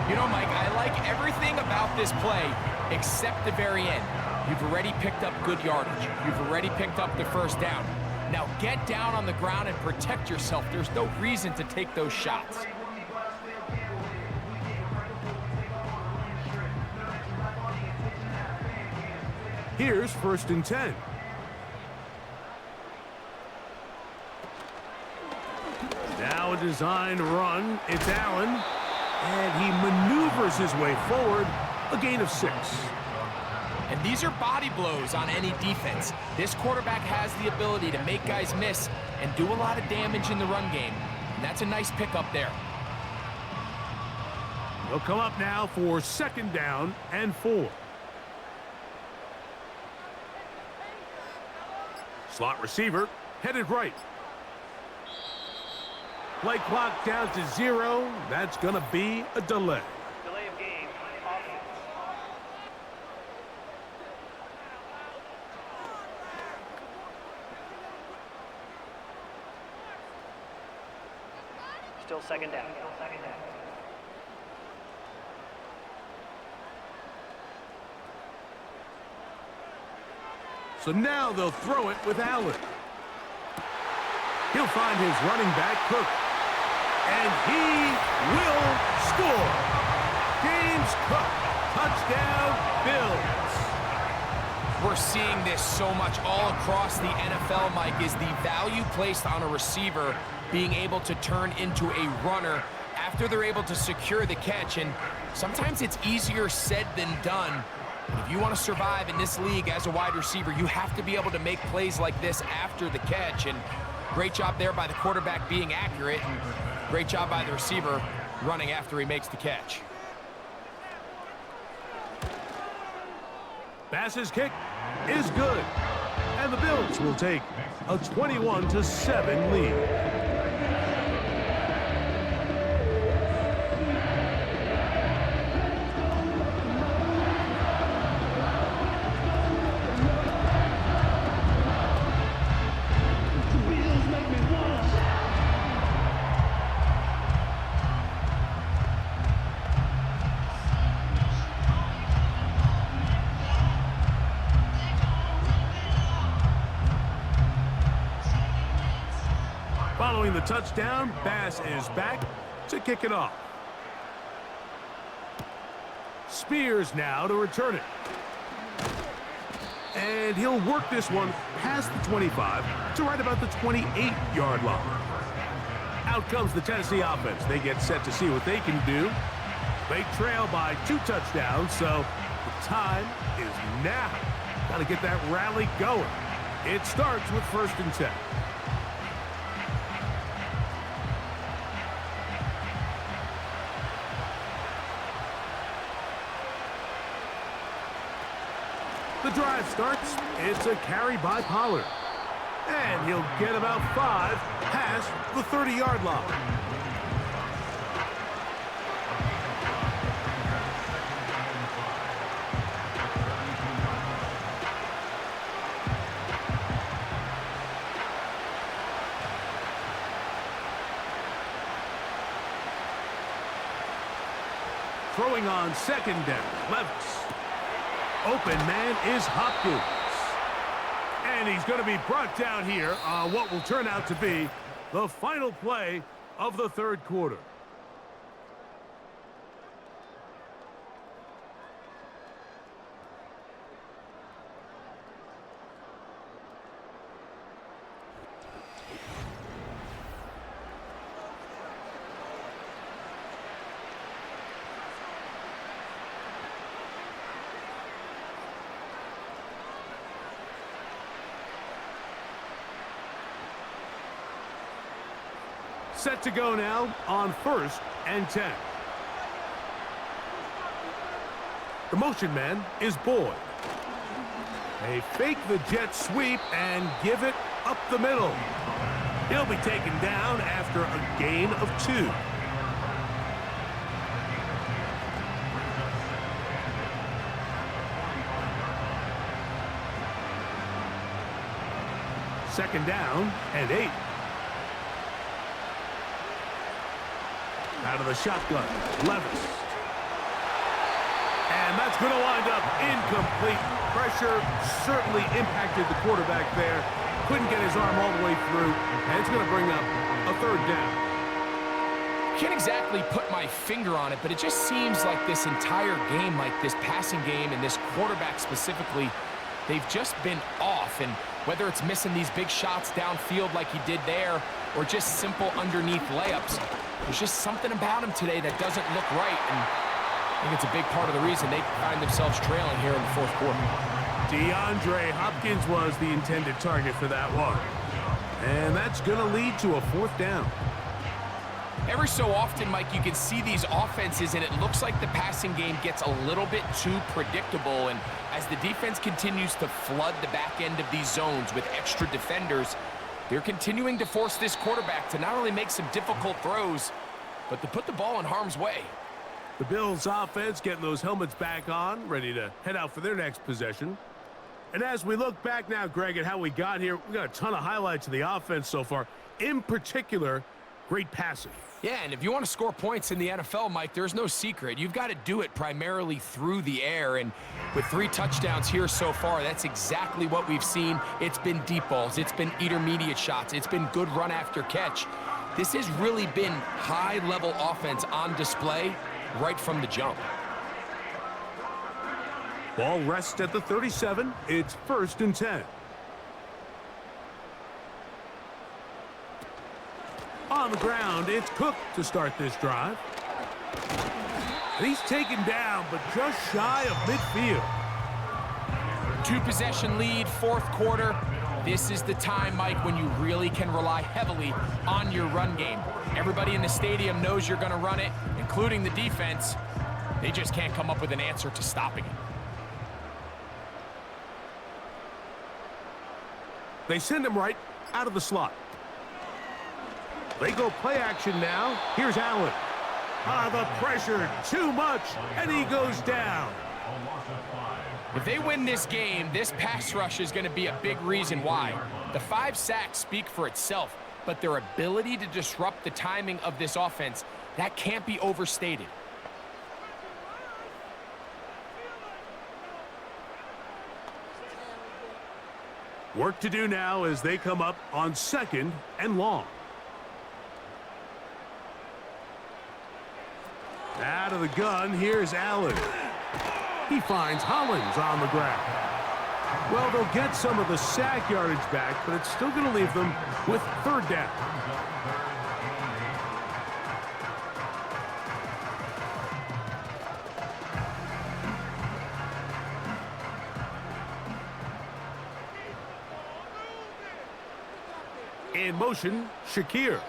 You know, Mike, I like everything about this play except the very end. You've already picked up good yardage. You've already picked up the first down. Now get down on the ground and protect yourself. There's no reason to take those shots. Here's 1st and 10. Now a design run. It's Allen. And he maneuvers his way forward. A gain of 6. And these are body blows on any defense. This quarterback has the ability to make guys miss and do a lot of damage in the run game. And that's a nice pickup there. They'll come up now for 2nd down and 4. Slot receiver headed right. Play clock down to 0. That's going to be a delay. Delay of game. Offense. Still 2nd down. So now they'll throw it with Allen. He'll find his running back, Cook. And he will score. James Cook, touchdown, Bills. We're seeing this so much all across the NFL, Mike, is the value placed on a receiver being able to turn into a runner after they're able to secure the catch. And sometimes it's easier said than done. If you want to survive in this league as a wide receiver, you have to be able to make plays like this after the catch. And great job there by the quarterback being accurate. And great job by the receiver running after he makes the catch. Bass's kick is good. And the Bills will take a 21-7 lead. Following the touchdown, Bass is back to kick it off. Spears now to return it. And he'll work this one past the 25 to right about the 28-yard line. Out comes the Tennessee offense. They get set to see what they can do. They trail by 2 touchdowns, so the time is now. Got to get that rally going. It starts with 1st and 10. The drive starts. It's a carry by Pollard. And he'll get about 5 past the 30-yard line. throwing on second down. Levis. Open man is Hopkins. And he's going to be brought down here on what will turn out to be the final play of the third quarter. Set to go now on 1st and 10. The motion man is Boyd. They fake the jet sweep and give it up the middle. He'll be taken down after a gain of 2. Second down and 8. Out of the shotgun, Levis. And that's going to wind up incomplete. Pressure certainly impacted the quarterback there. Couldn't get his arm all the way through, and it's going to bring up a third down. Can't exactly put my finger on it, but it just seems like this entire game, like this passing game and this quarterback specifically, they've just been off. And whether it's missing these big shots downfield like he did there or just simple underneath layups, there's just something about him today that doesn't look right, and I think it's a big part of the reason they find themselves trailing here in the fourth quarter. DeAndre Hopkins was the intended target for that one. And that's going to lead to a fourth down. Every so often, Mike, you can see these offenses, and it looks like the passing game gets a little bit too predictable, and as the defense continues to flood the back end of these zones with extra defenders, they're continuing to force this quarterback to not only make some difficult throws, but to put the ball in harm's way. The Bills offense getting those helmets back on, ready to head out for their next possession. And as we look back now, Greg, at how we got here, we got a ton of highlights of the offense so far. In particular, great passing. Yeah, and if you want to score points in the NFL, Mike, there's no secret. You've got to do it primarily through the air, and with 3 touchdowns here so far, that's exactly what we've seen. It's been deep balls. It's been intermediate shots. It's been good run after catch. This has really been high-level offense on display right from the jump. Ball rests at the 37. It's 1st and 10. On the ground, it's Cook to start this drive. And he's taken down, but just shy of midfield. 2-possession lead, fourth quarter. This is the time, Mike, when you really can rely heavily on your run game. Everybody in the stadium knows you're going to run it, including the defense. They just can't come up with an answer to stopping it. They send him right out of the slot. They go play action now. Here's Allen. The pressure, too much, and he goes down. If they win this game, this pass rush is going to be a big reason why. The 5 sacks speak for itself, but their ability to disrupt the timing of this offense, that can't be overstated. Work to do now as they come up on 2nd and long. Out of the gun, here's Allen. He finds Hollins on the ground. Well, they'll get some of the sack yardage back, but it's still going to leave them with 3rd down. In motion, Shakir.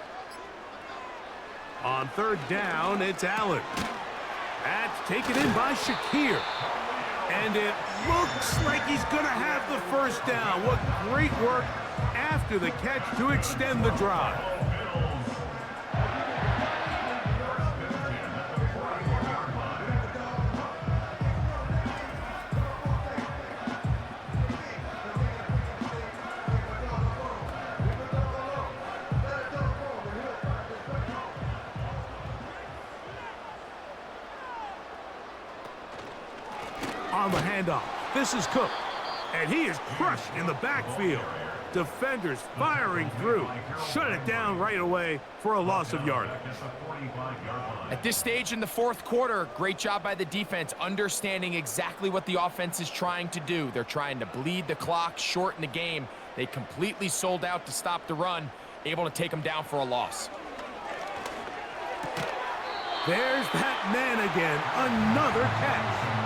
On 3rd down, it's Allen. That's taken in by Shakir. And it looks like he's going to have the 1st down. What great work after the catch to extend the drive. on the handoff. This is Cook, and he is crushed in the backfield. Defenders firing through. Shut it down right away for a loss of yardage. At this stage in the fourth quarter, great job by the defense, understanding exactly what the offense is trying to do. They're trying to bleed the clock, shorten the game. They completely sold out to stop the run, able to take them down for a loss. There's that man again, another catch.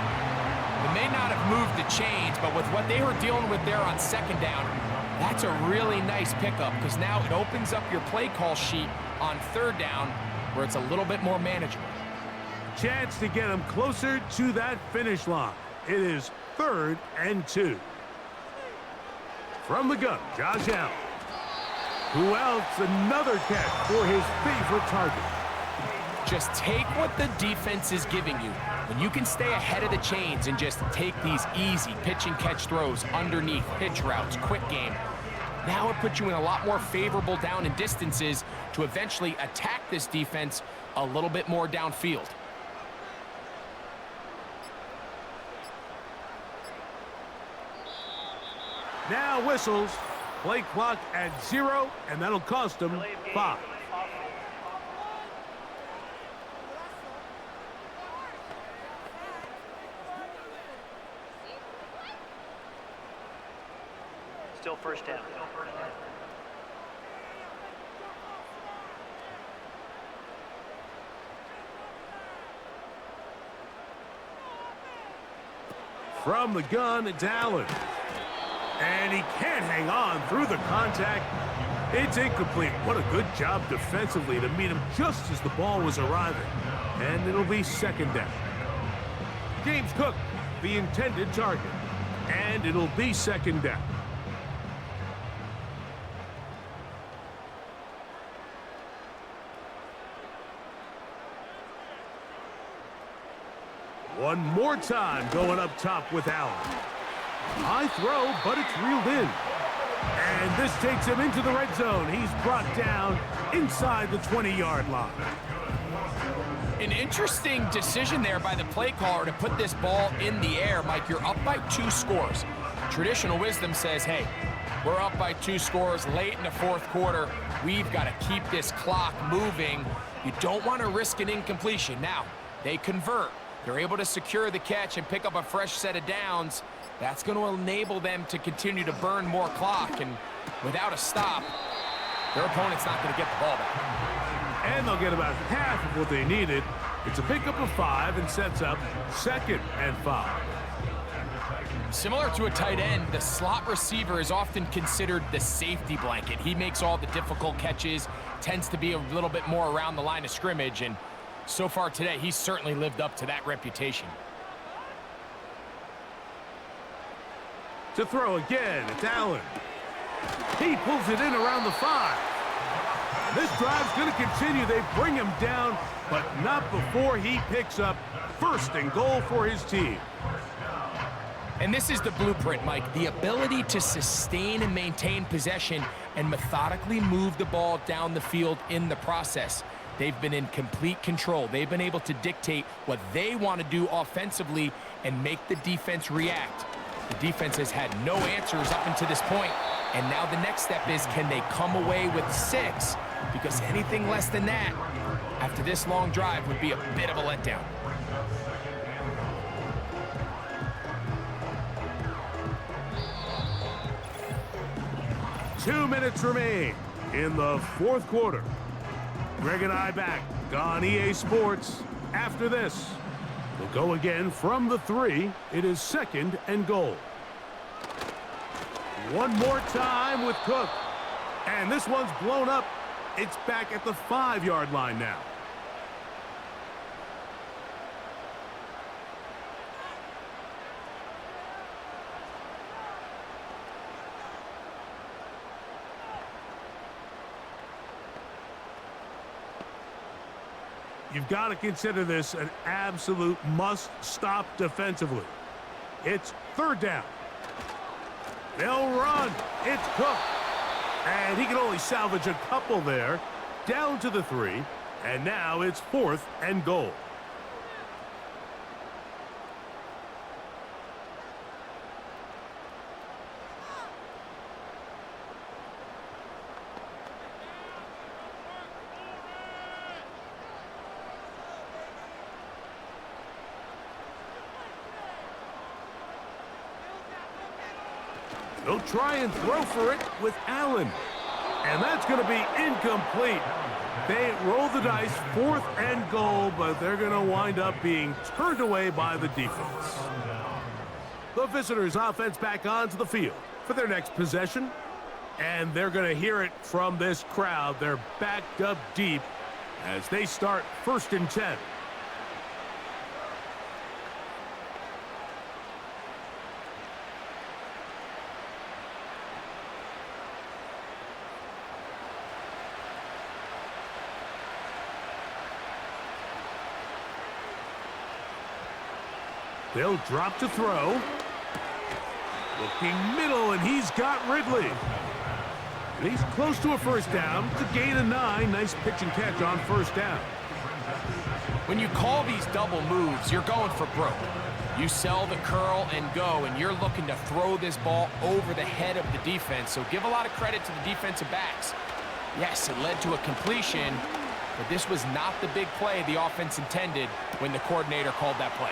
They may not have moved the chains, but with what they were dealing with there on second down, that's a really nice pickup because now it opens up your play call sheet on third down where it's a little bit more manageable. Chance to get him closer to that finish line. It is 3rd and 2. From the gun, Josh Allen. Who else? Another catch for his favorite target. Just take what the defense is giving you. When you can stay ahead of the chains and just take these easy pitch and catch throws underneath, pitch routes, quick game, now it puts you in a lot more favorable down and distances to eventually attack this defense a little bit more downfield. Now whistles. Play clock at 0, and that'll cost them 5. Still first down. From the gun, it's Allen. And he can't hang on through the contact. It's incomplete. What a good job defensively to meet him just as the ball was arriving. And it'll be second down. James Cook, the intended target. And it'll be second down. One more time going up top with Allen. High throw, but it's reeled in. And this takes him into the red zone. He's brought down inside the 20-yard line. An interesting decision there by the play caller to put this ball in the air. Mike, you're up by 2 scores. Traditional wisdom says, hey, we're up by 2 scores late in the fourth quarter. We've got to keep this clock moving. You don't want to risk an incompletion. Now, they convert. They're able to secure the catch and pick up a fresh set of downs. That's going to enable them to continue to burn more clock. And without a stop, their opponent's not going to get the ball back. And they'll get about half of what they needed. It's a pickup of 5 and sets up 2nd and 5. Similar to a tight end, the slot receiver is often considered the safety blanket. He makes all the difficult catches, tends to be a little bit more around the line of scrimmage, and so far today, he's certainly lived up to that reputation. To throw again, it's Allen. He pulls it in around the 5. This drive's going to continue. They bring him down, but not before he picks up 1st and goal for his team. And this is the blueprint, Mike. The ability to sustain and maintain possession and methodically move the ball down the field in the process. They've been in complete control. They've been able to dictate what they want to do offensively and make the defense react. The defense has had no answers up until this point, and now the next step is, can they come away with 6? Because anything less than that, after this long drive, would be a bit of a letdown. Two minutes remain in the fourth quarter. Greg and I back on EA Sports. After this, we'll go again from the 3. It is 2nd and goal. One more time with Cook. And this one's blown up. It's back at the 5-yard line now. You've got to consider this an absolute must-stop defensively. It's 3rd down. They'll run. It's Cook. And he can only salvage a couple there. Down to the 3. And now it's 4th and goal. They'll try and throw for it with Allen. And that's going to be incomplete. They roll the dice, 4th and goal, but they're going to wind up being turned away by the defense. The visitors' offense back onto the field for their next possession. And they're going to hear it from this crowd. They're backed up deep as they start 1st and 10. They'll drop to throw. Looking middle, and he's got Ridley. And he's close to a 1st down. It's a gain of 9. Nice pitch and catch on 1st down. When you call these double moves, you're going for broke. You sell the curl and go, and you're looking to throw this ball over the head of the defense. So give a lot of credit to the defensive backs. Yes, it led to a completion, but this was not the big play the offense intended when the coordinator called that play.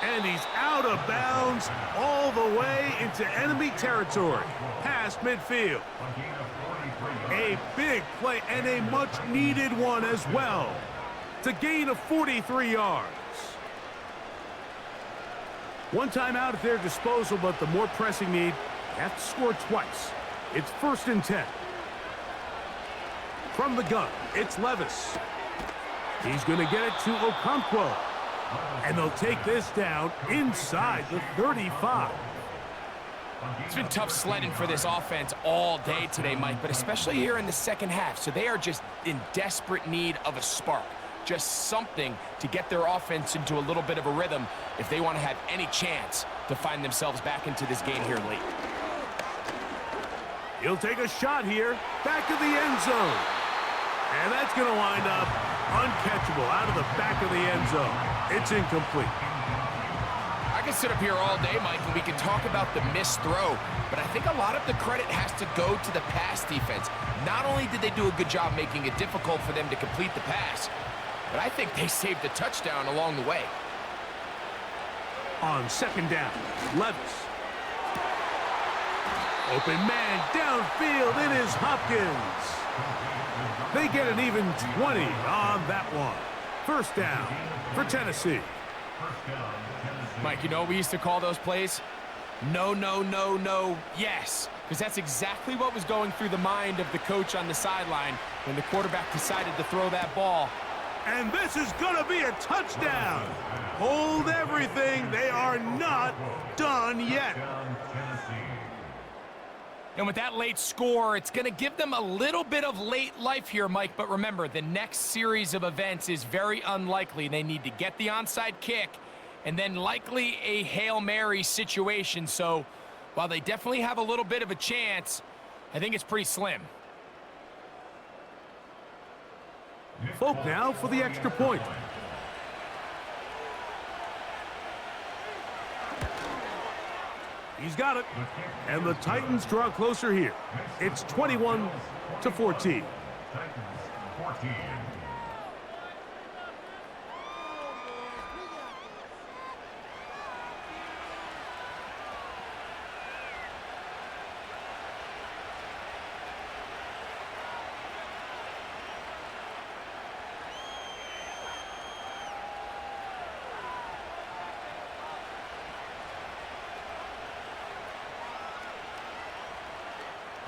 And he's out of bounds all the way into enemy territory, past midfield. A big play and a much-needed one as well. To gain of 43 yards. One timeout at their disposal, but the more pressing need, they have to score twice. It's 1st and 10. From the gun, it's Levis. He's going to get it to Okonkwo. And they'll take this down inside the 35. It's been tough sledding for this offense all day today, Mike, but especially here in the second half. So they are just in desperate need of a spark. Just something to get their offense into a little bit of a rhythm if they want to have any chance to find themselves back into this game here late. He'll take a shot here, back of the end zone. And that's going to wind up uncatchable out of the back of the end zone. It's incomplete. I can sit up here all day, Mike, and we can talk about the missed throw, but I think a lot of the credit has to go to the pass defense. Not only did they do a good job making it difficult for them to complete the pass, but I think they saved a touchdown along the way. On 2nd down, Levis. Open man downfield, it is Hopkins. They get an even 20 on that one. 1st down for Tennessee. Mike, you know what we used to call those plays? No, no, no, no, yes. Because that's exactly what was going through the mind of the coach on the sideline when the quarterback decided to throw that ball. And this is going to be a touchdown. Hold everything. They are not done yet. And with that late score, it's going to give them a little bit of late life here, Mike. But remember, the next series of events is very unlikely. They need to get the onside kick and then likely a Hail Mary situation. So while they definitely have a little bit of a chance, I think it's pretty slim. Folk now for the extra point. He's got it. And the Titans draw closer here. It's 21-14. Titans 14.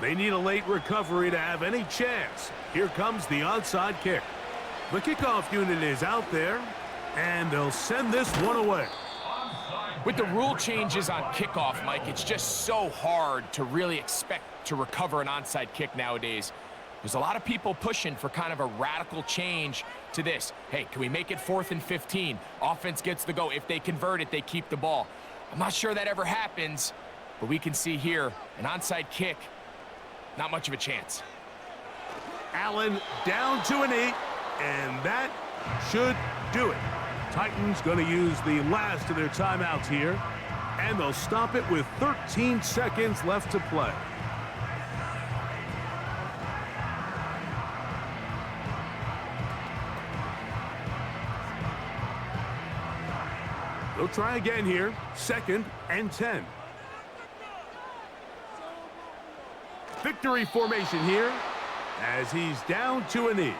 They need a late recovery to have any chance. Here comes the onside kick. The kickoff unit is out there, and they'll send this one away. With the rule changes on kickoff, Mike, it's just so hard to really expect to recover an onside kick nowadays. There's a lot of people pushing for kind of a radical change to this. Hey, can we make it 4th and 15? Offense gets the go. If they convert it, they keep the ball. I'm not sure that ever happens, but we can see here an onside kick. Not much of a chance. Allen down to a knee, and that should do it. Titans going to use the last of their timeouts here, and they'll stop it with 13 seconds left to play. They'll try again here, 2nd and 10. victory formation here as he's down to a knee.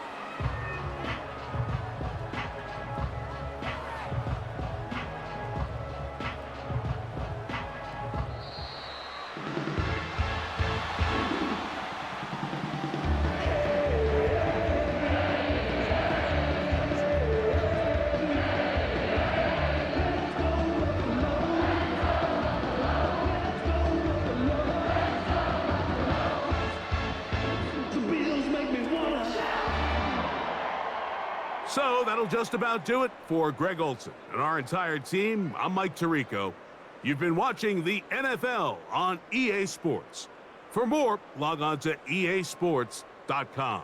So that'll just about do it for Greg Olson and our entire team. I'm Mike Tirico. You've been watching the NFL on EA Sports. For more, log on to easports.com.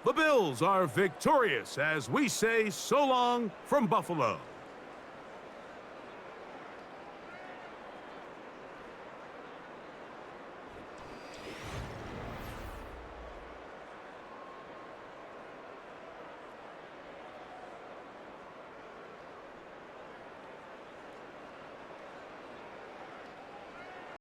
The Bills are victorious as we say so long from Buffalo.